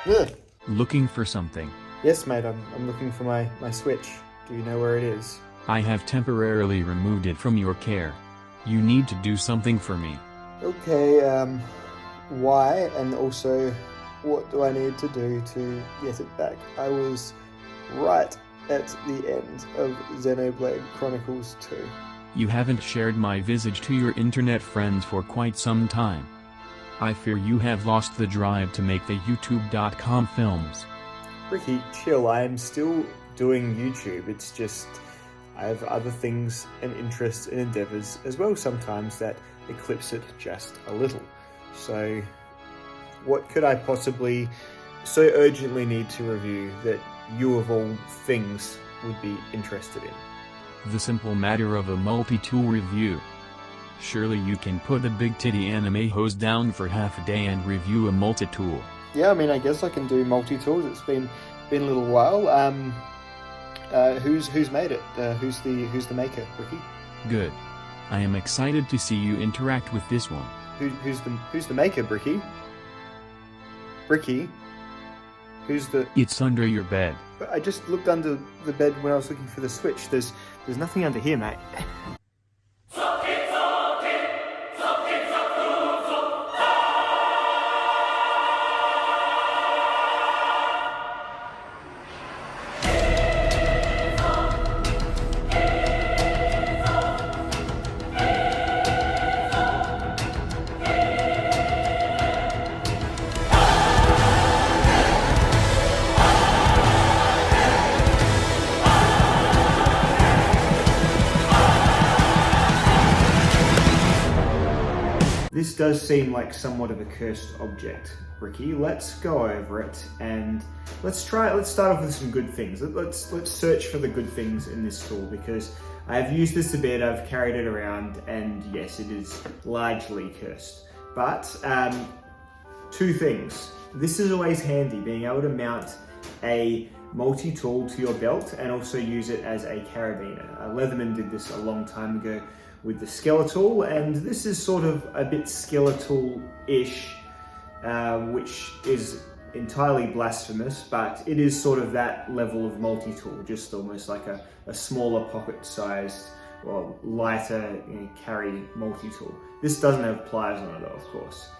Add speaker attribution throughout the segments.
Speaker 1: Ugh.
Speaker 2: Looking for something.
Speaker 1: Yes, mate, I'm looking for my Switch. Do you know where it is?
Speaker 2: I have temporarily removed it from your care. You need to do something for me.
Speaker 1: Okay, why? And also, what do I need to do to get it back? I was right at the end of Xenoblade Chronicles 2.
Speaker 2: You haven't shared my visage to your internet friends for quite some time. I fear you have lost the drive to make the YouTube.com films.
Speaker 1: Ricky, chill, I am still doing YouTube. It's just, I have other things and interests and endeavors as well sometimes that eclipse it just a little. So, what could I possibly so urgently need to review that you of all things would be interested in?
Speaker 2: The simple matter of a multi-tool review. Surely you can put a big titty anime hose down for half a day and review a multi-tool.
Speaker 1: Yeah, I mean, I guess I can do multi-tools. It's been a little while. Who's made it? Who's the maker, Ricky?
Speaker 2: Good. I am excited to see you interact with this one.
Speaker 1: Who's the maker, Ricky? Ricky? Who's the...
Speaker 2: It's under your bed.
Speaker 1: I just looked under the bed when I was looking for the Switch. There's nothing under here, mate. This does seem like somewhat of a cursed object, Ricky. Let's go over it and let's start off with some good things. Let's search for the good things in this tool, because I've used this a bit, I've carried it around, and yes, it is largely cursed. But two things. This is always handy, being able to mount a multi-tool to your belt and also use it as a carabiner. Leatherman did this a long time ago with the skeletal, and this is sort of a bit skeletal-ish, which is entirely blasphemous, but it is sort of that level of multi-tool, just almost like a smaller pocket-sized or lighter, carry multi-tool. This doesn't have pliers on it though, of course.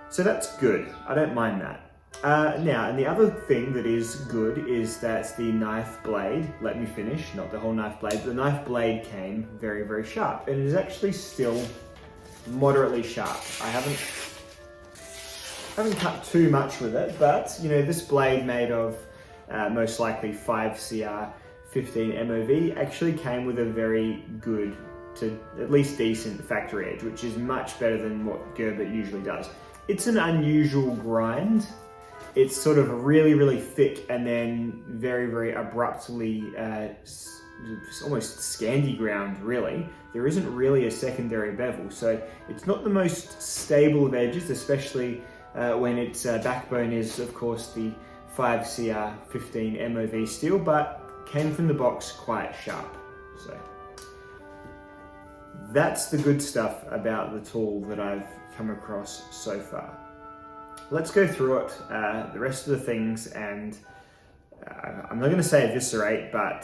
Speaker 1: So that's good, I don't mind that. Now, and the other thing that is good is that the knife blade, let me finish, not the whole knife blade, but the knife blade came very, very sharp, and it is actually still moderately sharp. I haven't cut too much with it, but this blade made of most likely 5CR 15 MOV actually came with a very good to at least decent factory edge, which is much better than what Gerber usually does. It's an unusual grind. It's sort of really, really thick and then very, very abruptly, almost Scandi ground, really. There isn't really a secondary bevel, so it's not the most stable of edges, especially when its backbone is, of course, the 5CR 15 MOV steel, but came from the box quite sharp. So that's the good stuff about the tool that I've come across so far. Let's go through it, the rest of the things, and I'm not going to say eviscerate, but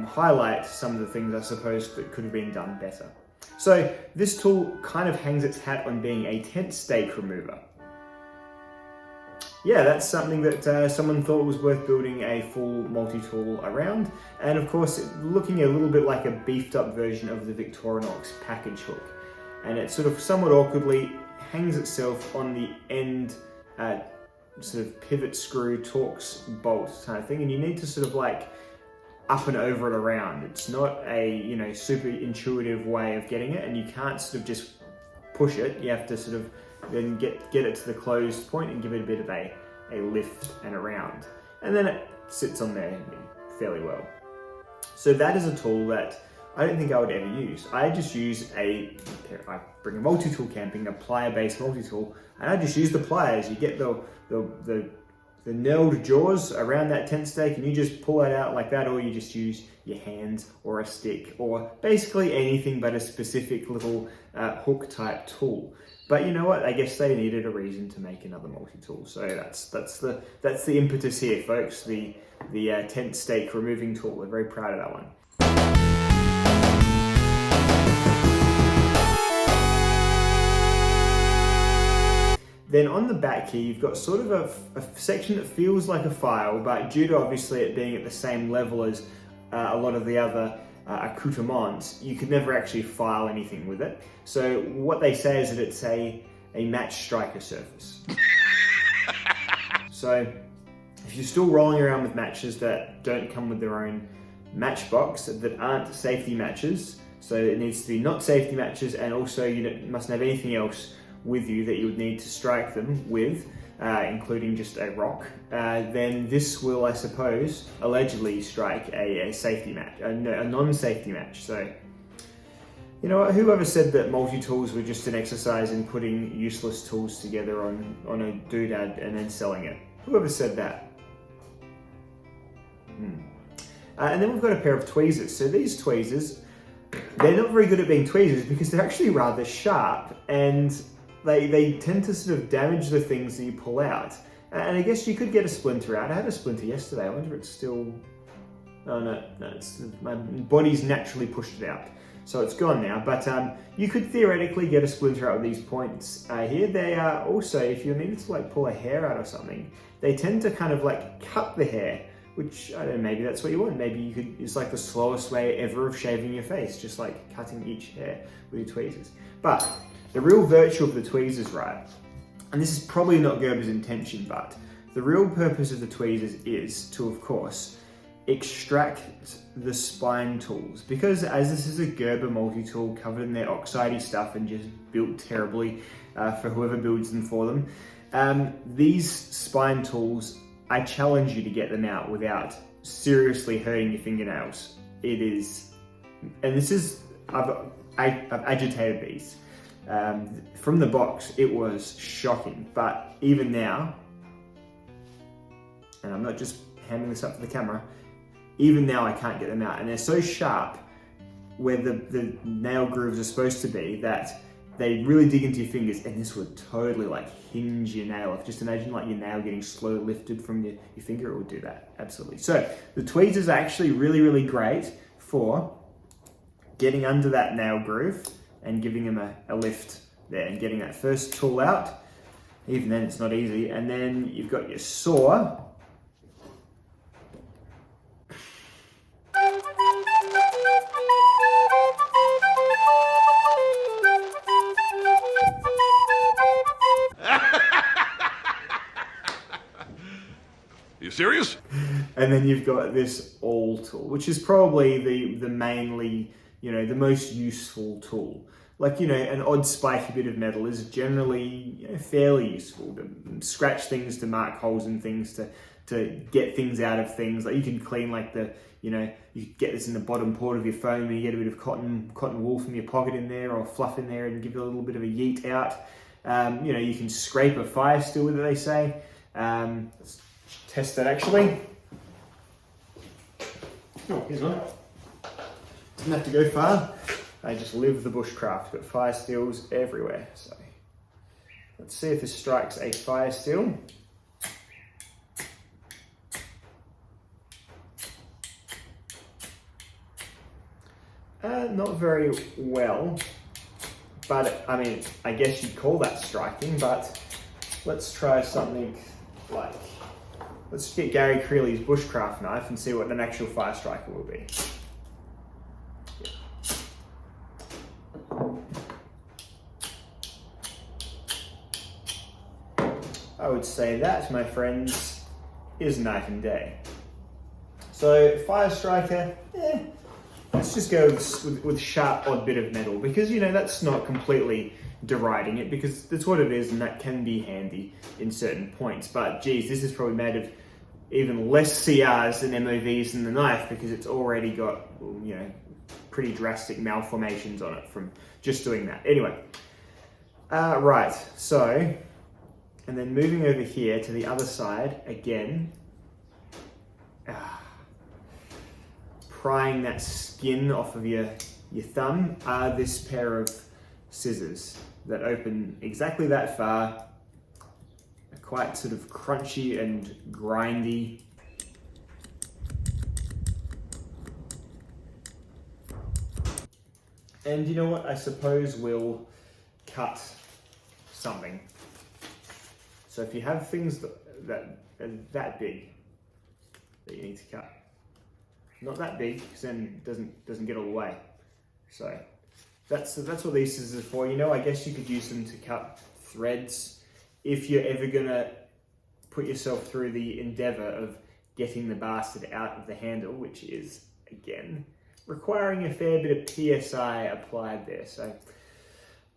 Speaker 1: highlight some of the things I suppose that could have been done better. So this tool kind of hangs its hat on being a tent stake remover. Yeah, that's something that someone thought was worth building a full multi-tool around, and of course looking a little bit like a beefed up version of the Victorinox package hook, and it sort of somewhat awkwardly hangs itself on the end sort of pivot screw Torx bolt kind of thing, and you need to sort of like up and over it around. It's not a super intuitive way of getting it, and you can't sort of just push it. You have to sort of then get it to the closed point and give it a bit of a lift and around, and then it sits on there fairly well. So that is a tool that I don't think I would ever use. I just use I bring a multi-tool camping, a plier-based multi-tool, and I just use the pliers. You get the nailed jaws around that tent stake, and you just pull it out like that, or you just use your hands or a stick, or basically anything but a specific little hook-type tool. But you know what? I guess they needed a reason to make another multi-tool. So that's the impetus here, folks. The tent stake removing tool. We're very proud of that one. Then on the back here, you've got sort of a section that feels like a file, but due to obviously it being at the same level as a lot of the other accoutrements, you could never actually file anything with it. So what they say is that it's a match striker surface. So if you're still rolling around with matches that don't come with their own matchbox, that aren't safety matches, so it needs to be not safety matches, and also you mustn't have anything else with you that you would need to strike them with, including just a rock, then this will, I suppose, allegedly strike a safety match, a non-safety match. So, you know what, whoever said that multi-tools were just an exercise in putting useless tools together on a doodad and then selling it? Whoever said that? And then we've got a pair of tweezers. So these tweezers, they're not very good at being tweezers because they're actually rather sharp, and they tend to sort of damage the things that you pull out. And I guess you could get a splinter out. I had a splinter yesterday. I wonder if it's still... Oh no, my body's naturally pushed it out. So it's gone now. But you could theoretically get a splinter out with these points here. They are also, if you needed to like pull a hair out or something, they tend to kind of like cut the hair, which, I don't know, maybe that's what you want. Maybe you could, it's like the slowest way ever of shaving your face, just like cutting each hair with your tweezers. But the real virtue of the tweezers, right, and this is probably not Gerber's intention, but the real purpose of the tweezers is to, of course, extract the spine tools. Because as this is a Gerber multi-tool covered in their oxidey stuff and just built terribly for whoever builds them for them, these spine tools, I challenge you to get them out without seriously hurting your fingernails. It is, and this is, I've agitated these. From the box, it was shocking, but even now, and I'm not just handing this up to the camera, even now I can't get them out, and they're so sharp where the nail grooves are supposed to be that they really dig into your fingers, and this would totally like hinge your nail off. Just imagine like your nail getting slowly lifted from your finger, it would do that, absolutely. So the tweezers are actually really, really great for getting under that nail groove and giving them a lift there and getting that first tool out. Even then it's not easy. And then you've got your saw.
Speaker 3: You serious?
Speaker 1: And then you've got this awl tool, which is probably the mainly, you know, the most useful tool. Like, you know, an odd spiky bit of metal is generally, you know, fairly useful to scratch things, to mark holes in things, to get things out of things. Like you can clean like the, you know, you get this in the bottom port of your phone and you get a bit of cotton wool from your pocket in there or fluff in there and give it a little bit of a yeet out. You know, you can scrape a fire still with it, they say. Let's test that actually. Oh, here's one. Didn't have to go far. I just live the bushcraft, but fire steels everywhere. So let's see if this strikes a fire steel. Not very well, but I mean, I guess you'd call that striking, but let's try something like, let's get Gary Creeley's bushcraft knife and see what an actual fire striker will be. I would say that, my friends, is night and day. So, fire striker, let's just go with sharp, odd bit of metal, because, you know, that's not completely deriding it, because that's what it is, and that can be handy in certain points. But, geez, this is probably made of even less CRs and MOVs than the knife, because it's already got, you know, pretty drastic malformations on it from just doing that. Anyway, right, so... And then moving over here to the other side, again, prying that skin off of your thumb are this pair of scissors. that open exactly that far, are quite sort of crunchy and grindy. And you know what? I suppose we'll cut something. So if you have things that are that big that you need to cut, not that big, because then it doesn't get all the way. So that's what these scissors are for. You know, I guess you could use them to cut threads if you're ever gonna put yourself through the endeavor of getting the bastard out of the handle, which is, again, requiring a fair bit of PSI applied there. So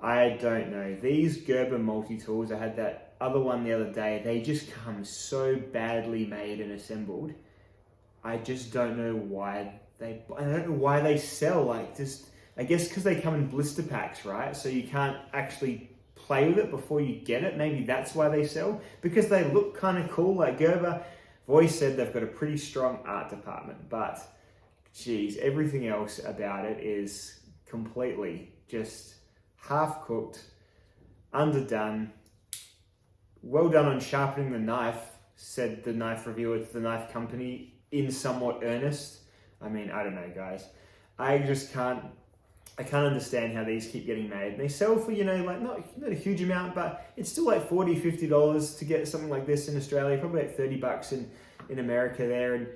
Speaker 1: I don't know. These Gerber multi-tools, I had that other one the other day, they just come so badly made and assembled. I just don't know why they sell like this. I guess because they come in blister packs, right? So you can't actually play with it before you get it. Maybe that's why they sell, because they look kind of cool. Like Gerber, I've always said they've got a pretty strong art department, but geez, everything else about it is completely just half-cooked, underdone. Well done on sharpening the knife, said the knife reviewer to the knife company in somewhat earnest. I mean, I don't know, guys. I can't understand how these keep getting made. They sell for, you know, like not a huge amount, but it's still like $40, $50 to get something like this in Australia, probably like $30 in America there. And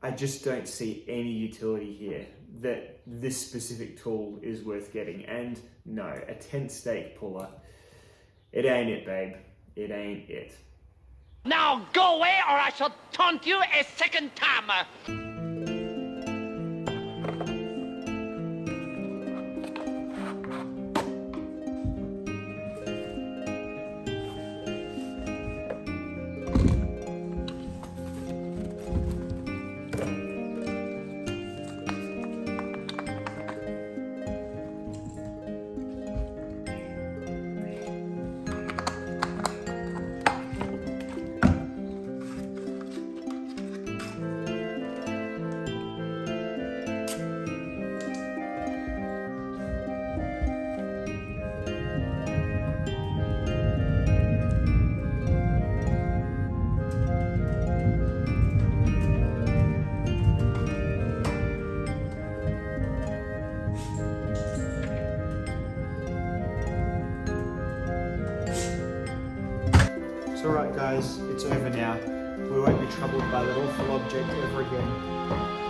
Speaker 1: I just don't see any utility here that this specific tool is worth getting. And no, a tent stake puller, it ain't it, babe. It ain't it.
Speaker 4: Now go away or I shall taunt you a second time.
Speaker 1: Alright guys, it's over now. We won't be troubled by that awful object ever again.